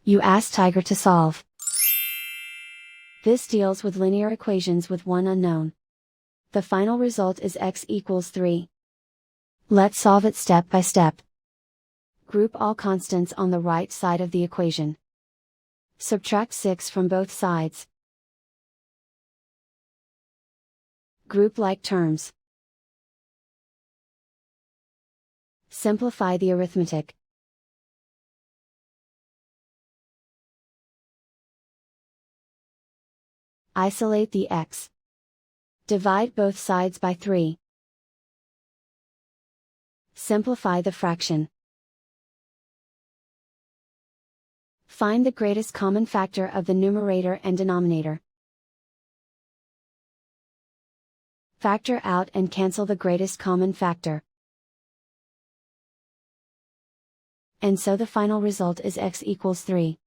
You ask Tiger to solve. This deals with linear equations with one unknown. The final result is x equals 3. Let's solve it step by step. Group all constants on the right side of the equation. Subtract 6 from both sides. Group like terms. Simplify the arithmetic. Isolate the x. Divide both sides by 3. Simplify the fraction. Find the greatest common factor of the numerator and denominator. Factor out and cancel the greatest common factor. And so the final result is x equals 3.